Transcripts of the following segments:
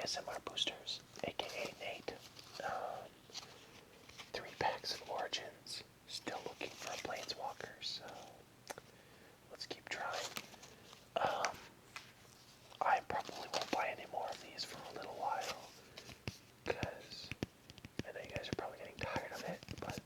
ASMR boosters, aka Nate. 3 packs of Origins. Still looking for a planeswalker, so let's keep trying. I probably won't buy any more of these for a little while, because I know you guys are probably getting tired of it, but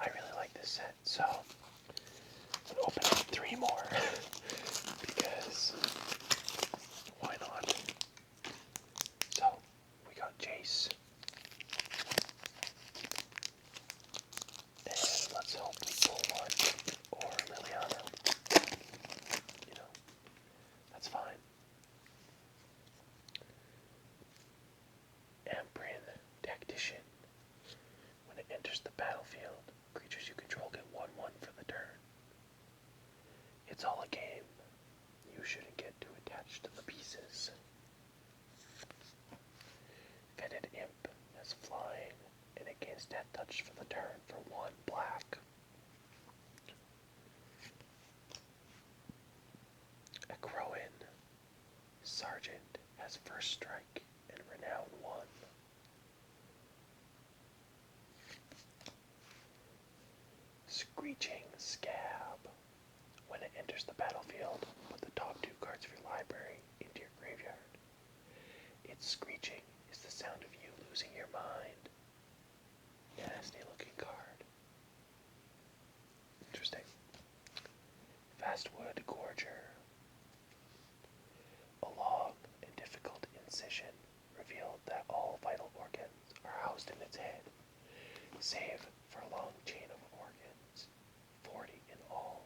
I really like this set, so I'm gonna open up 3 more because why not? So we got Jace, and let's hope we pull one or Liliana. You know, that's fine. Ambrin Tactician. When it enters the battlefield, creatures you control get 1/1 for the turn. It's all a game. You shouldn't get too attached to the pieces. Fetid Imp has flying, and it gains death touch for the turn for 1 black. A Crowan Sergeant has first strike and renown 1. Screeching Scab. When it enters the battlefield, put the top 2 cards of your library into your graveyard. Its screeching is the sound of you losing your mind. Nasty looking card. Interesting. Fastwood Gorger. A long and difficult incision revealed that all vital organs are housed in its head, save for a long chain of organs, 40 in all,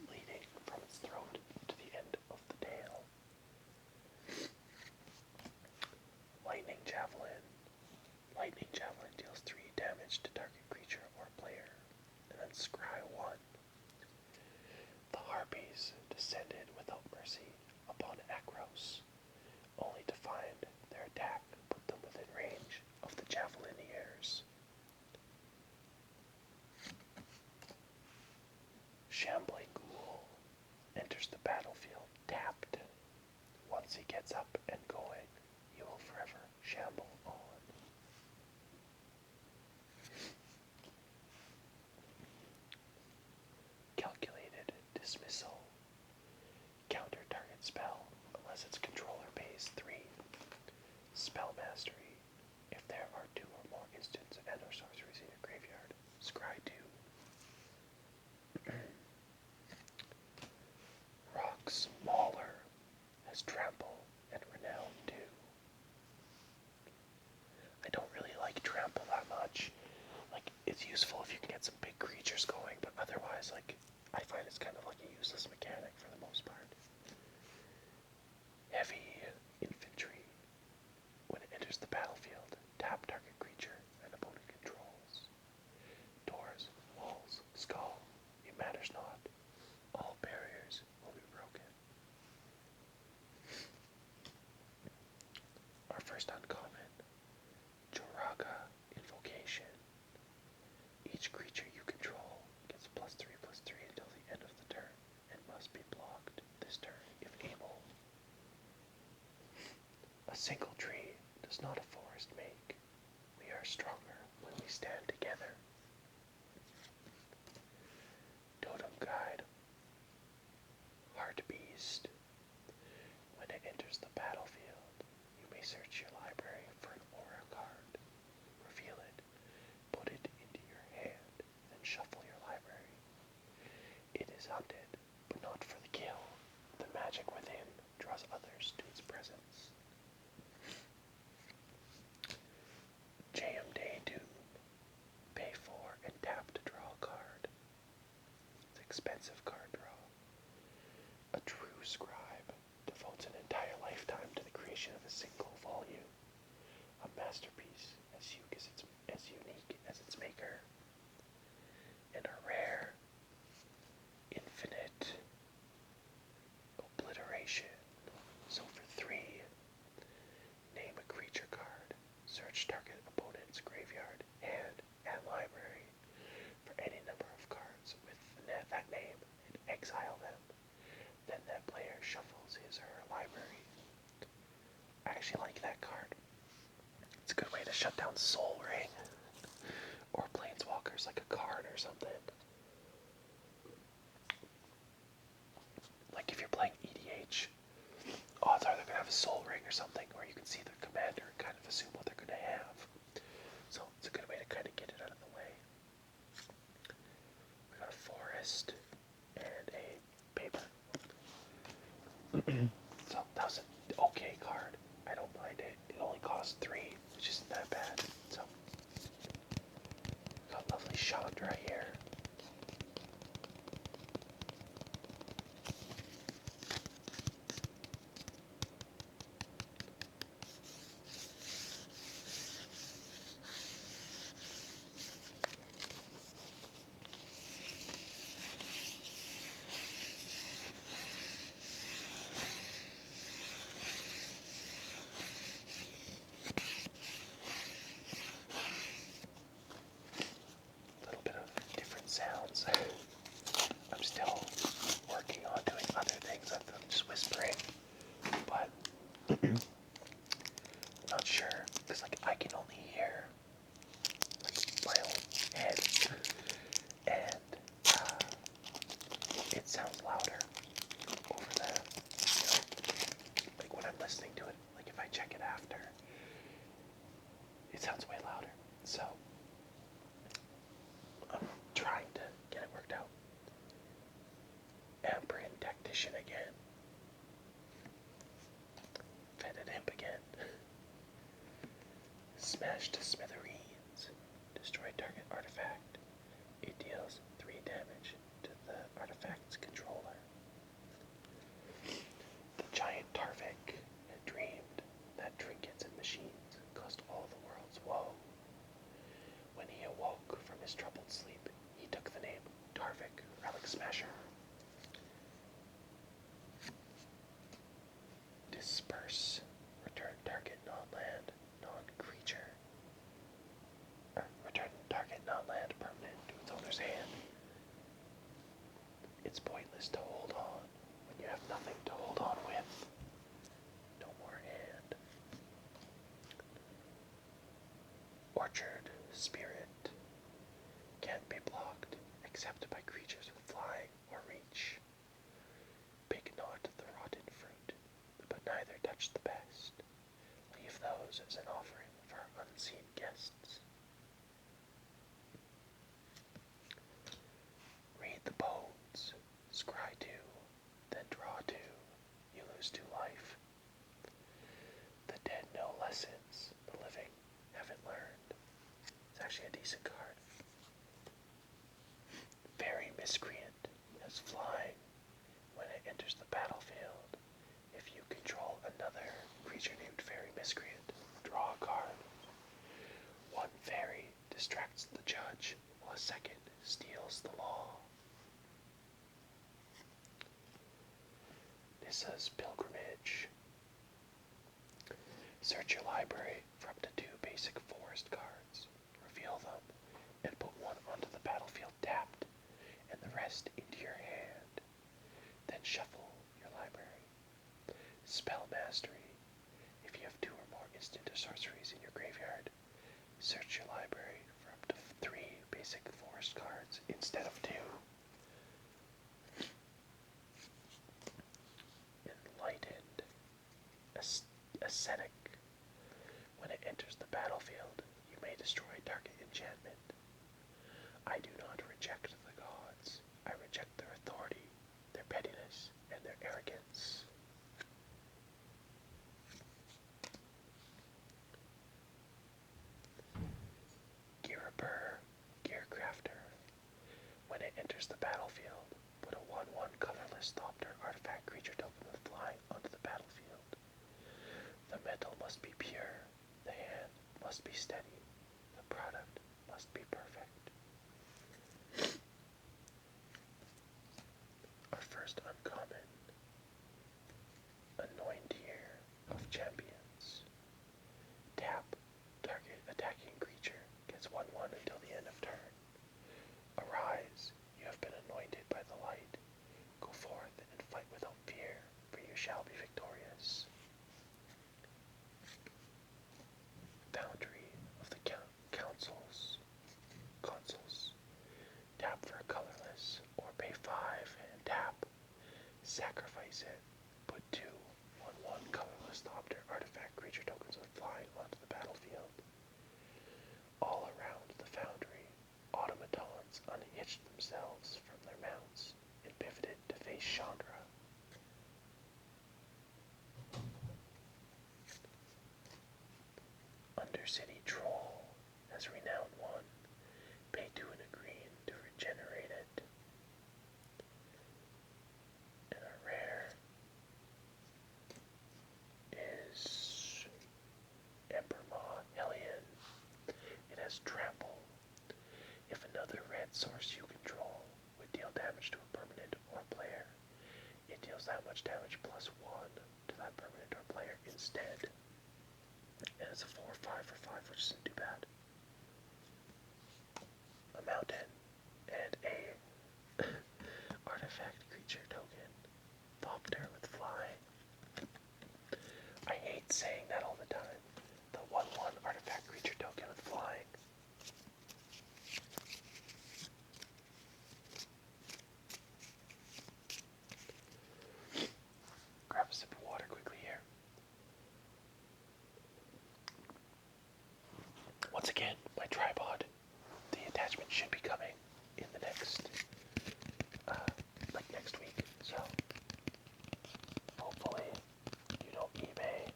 leading from its throat to the end of the tail. Lightning Javelin. Lightning Javelin deals 3 damage to target creature or player, and then scry 1. The Harpies descended without mercy upon Akros, only to find their attack put them within range of the Javelineers. Shambling Ghoul enters the battlefield tapped. Once he gets up and going, he will forever shamble on. Calculated Dismissal. Counter target spell unless its controller pays 3. Spell Mastery. If there are 2 or more instants and or sorceries in your graveyard, scry 2. Rock's Mauler has Trample and Renown 2. I don't really like Trample that much. Like, it's useful if you can get some big creatures going, but otherwise, like, I find it's kind of like a useless mechanic for the most part. Heavy Infantry. When it enters the battlefield, tap target creature and opponent controls. Doors, walls, skull, it matters not. All barriers will be broken. Our first uncommon, Joraga Invocation. Each creature you control gets +3/+3 until the end of the turn and must be blocked this turn if able. A single tree does not a forest make. We are stronger when we stand together. Totem Guide. Heart Beast. When it enters the battlefield, you may search your library for an aura card. Reveal it, put it into your hand, then shuffle your library. It is hunted, but not for the kill. The magic within draws others to its presence. JM Day Doom. Pay 4 and tap to draw a card. It's expensive card draw. A true scribe devotes an entire lifetime to the creation of a single volume. A masterpiece as unique as its maker. And a rare, infinite obliteration. So for 3, shut down Soul Ring. Or planeswalkers like a card or something. Like if you're playing EDH, odds are they're going to have a Soul Ring or something where you can see the commander and kind of assume what they're going to have. So it's a good way to kind of get it out of the way. We got a forest and a paper. So that was an okay card. I don't mind it. It only costs 3, which isn't that bad. So we got lovely Chandra here. Sounds. I'm still working on doing other things other than just whispering, but I'm not sure because like I can only hear like my own head, and it sounds louder over the, like when I'm listening to it. Like if I check it after, it sounds way louder. So I'm trying to get it worked out. Ambrine Tactician again. Fetid Imp again. Smash to smithereens. Destroy target artifact. It deals 3 damage to the artifact's controller. The giant Tarvik had dreamed that trinkets and machines caused all the world's woe. When he awoke from his troubled sleep, he took the name Tarvik Relic Smasher. Disperse. Return target non-land, non-creature. Return target non-land permanent to its owner's hand. It's pointless to hold on when you have nothing to hold on with. No more hand. Orchard Spirit. Can't be blocked except by creatures with flying or reach. Pick not the rotten fruit, but neither touch the best. Leave those as an offering for unseen guests. Read the bones. Scry 2, then draw 2. You lose 2 life. The dead know lessons the living haven't learned. It's actually a decent card. Fairy Miscreant has flying when it enters the battlefield. If you control another creature named Fairy Miscreant, draw a card. 1 fairy distracts the judge, while a second steals the law. Nissa's Pilgrimage. Search your library for up to 2 basic forest cards. Reveal them and put 1 onto the battlefield tapped and the rest into your hand. Then shuffle your library. Spell Mastery. If you have 2 or more instant or sorceries in your graveyard, search your library for up to 3 basic forest cards instead of 2. Enlightened. Ascetic. When it enters the battlefield, you may destroy target enchantment. I do not reject the gods. I reject their authority, their pettiness, and their arrogance. Gearabur, Gearcrafter. When it enters the battlefield, put a 1/1 colorless Thopter artifact creature token with flying onto the battlefield. The metal must be pure, the hand must be steady, the product must be perfect. Our first uncommon, Anointier of Champions. Tap, target attacking creature gets 1/1 until the end of turn. Arise, you have been anointed by the light. Go forth and fight without fear, for you shall be victorious. Boundary Chandra. Undercity Troll has renowned 1. Pay 2 and a green to regenerate it. And a rare is Emperor Hellion. It has trample. If another red source you control would deal damage to a permanent or player, it deals that much damage plus 1 to that permanent or player instead. And it's a 4/5 for 5, which isn't too bad. A mountain and a artifact creature token. Thopter with fly. I hate saying that all the time. The 1/1 artifact creature token with flying. Grab a sip of water quickly here. Once again, my tripod. The attachment should be coming in the next, next week. So, hopefully, you don't eBay.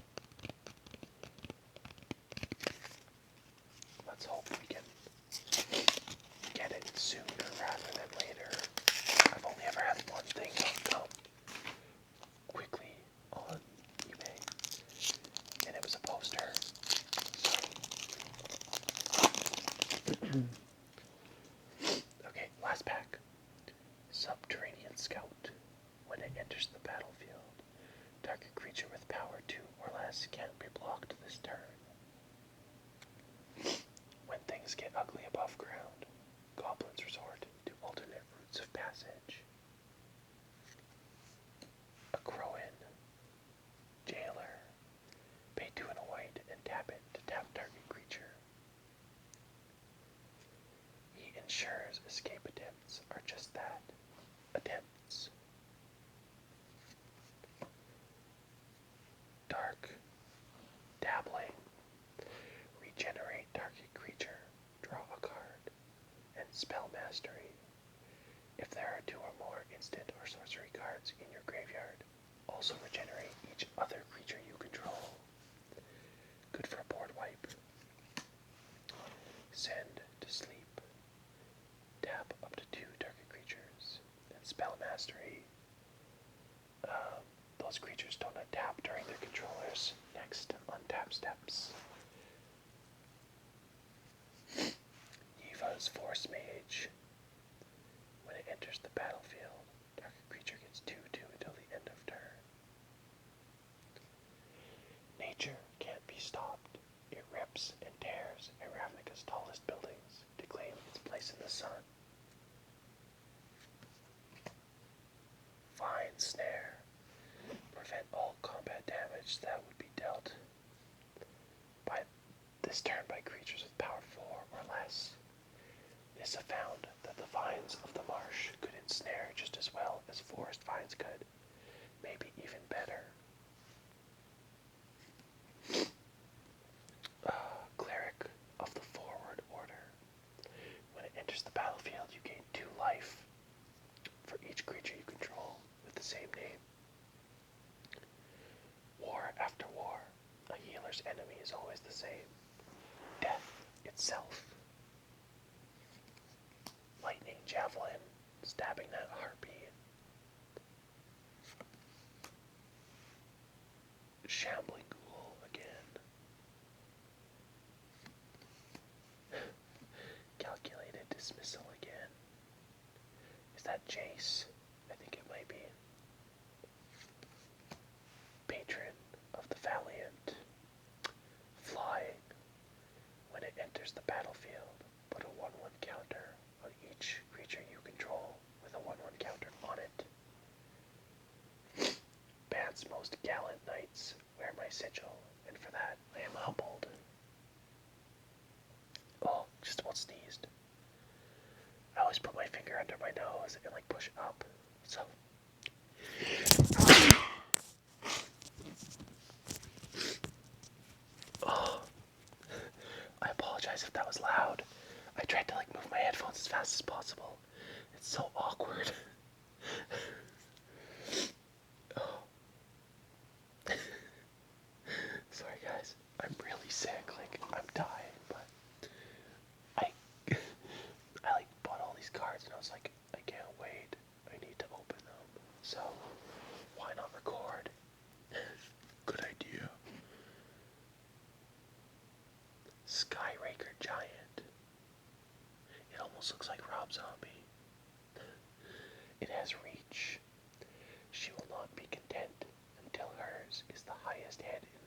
Let's hope we can get it sooner rather than later. I've only ever had one thing come quickly on eBay, and it was a poster. Okay, last pack. Subterranean Scout. When it enters the battlefield, target creature with power 2 or less can't be blocked this turn. When things get ugly above ground, goblins resort to alternate routes of passage. A Crowin. Jailer. Pay 2 and a white and tap it to tap target creature. He ensures escape attempts are just that, attempts. Dark. Dabbling. Regenerate target creature, draw a card, and spell mastery. If there are 2 or more instant or sorcery cards in your graveyard, also regenerate each other creature you control. Good for a board wipe. Send to sleep. Tap up to 2 target creatures, and spell mastery. Those creatures don't untap during their controller's next untap steps. Eva's Force Mage. When it enters the battlefield, target creature gets 2/2 until the end of turn. Nature can't be stopped. It rips and tears at Ravnica's tallest buildings to claim its place in the sun. Vine Snare. Prevent all combat damage that would be dealt by this turn by creatures with power 4 or less. It is found that the vines of the marsh could ensnare just as well as forest vines could, maybe even better. Cleric of the Forward Order. When it enters the battlefield, you gain 2 life for each creature you control with the same name. War after war, a healer's enemy is always the same. Death itself. Lightning Javelin, stabbing that harpy. Shambling Ghoul again. Calculated Dismissal again. Is that Jace? I think it might be. Patron of the Valiant. Flying. When it enters the battlefield, put a 1/1 counter on each creature you control with a 1/1 counter on it. Band's most gallant knights wear my sigil, and for that I am humbled. Oh, just about sneezed. I always put my finger under my nose and push up, so. Oh, I apologize if that was loud. I tried to move my headphones as fast as possible. It's so awkward.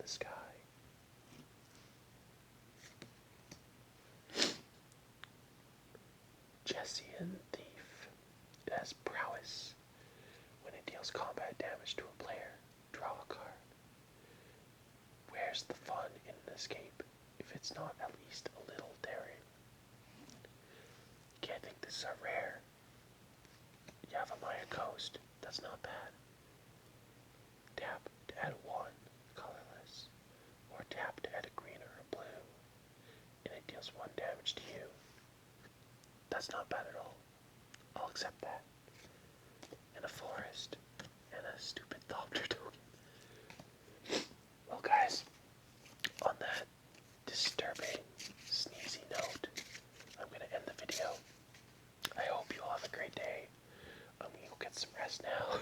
the sky. Jessian Thief. It has prowess. When it deals combat damage to a player, draw a card. Where's the fun in an escape if it's not at least a little daring? Can't think this is a rare. You have a Maya Coast. That's not bad. Tap to add one, colorless. Or tap to add a green or a blue. And it deals 1 damage to you. That's not bad at all. I'll accept that. And a forest. And a stupid Thopter token. Well guys, on that disturbing, sneezy note, I'm going to end the video. I hope you all have a great day. I'm going to go get some rest now.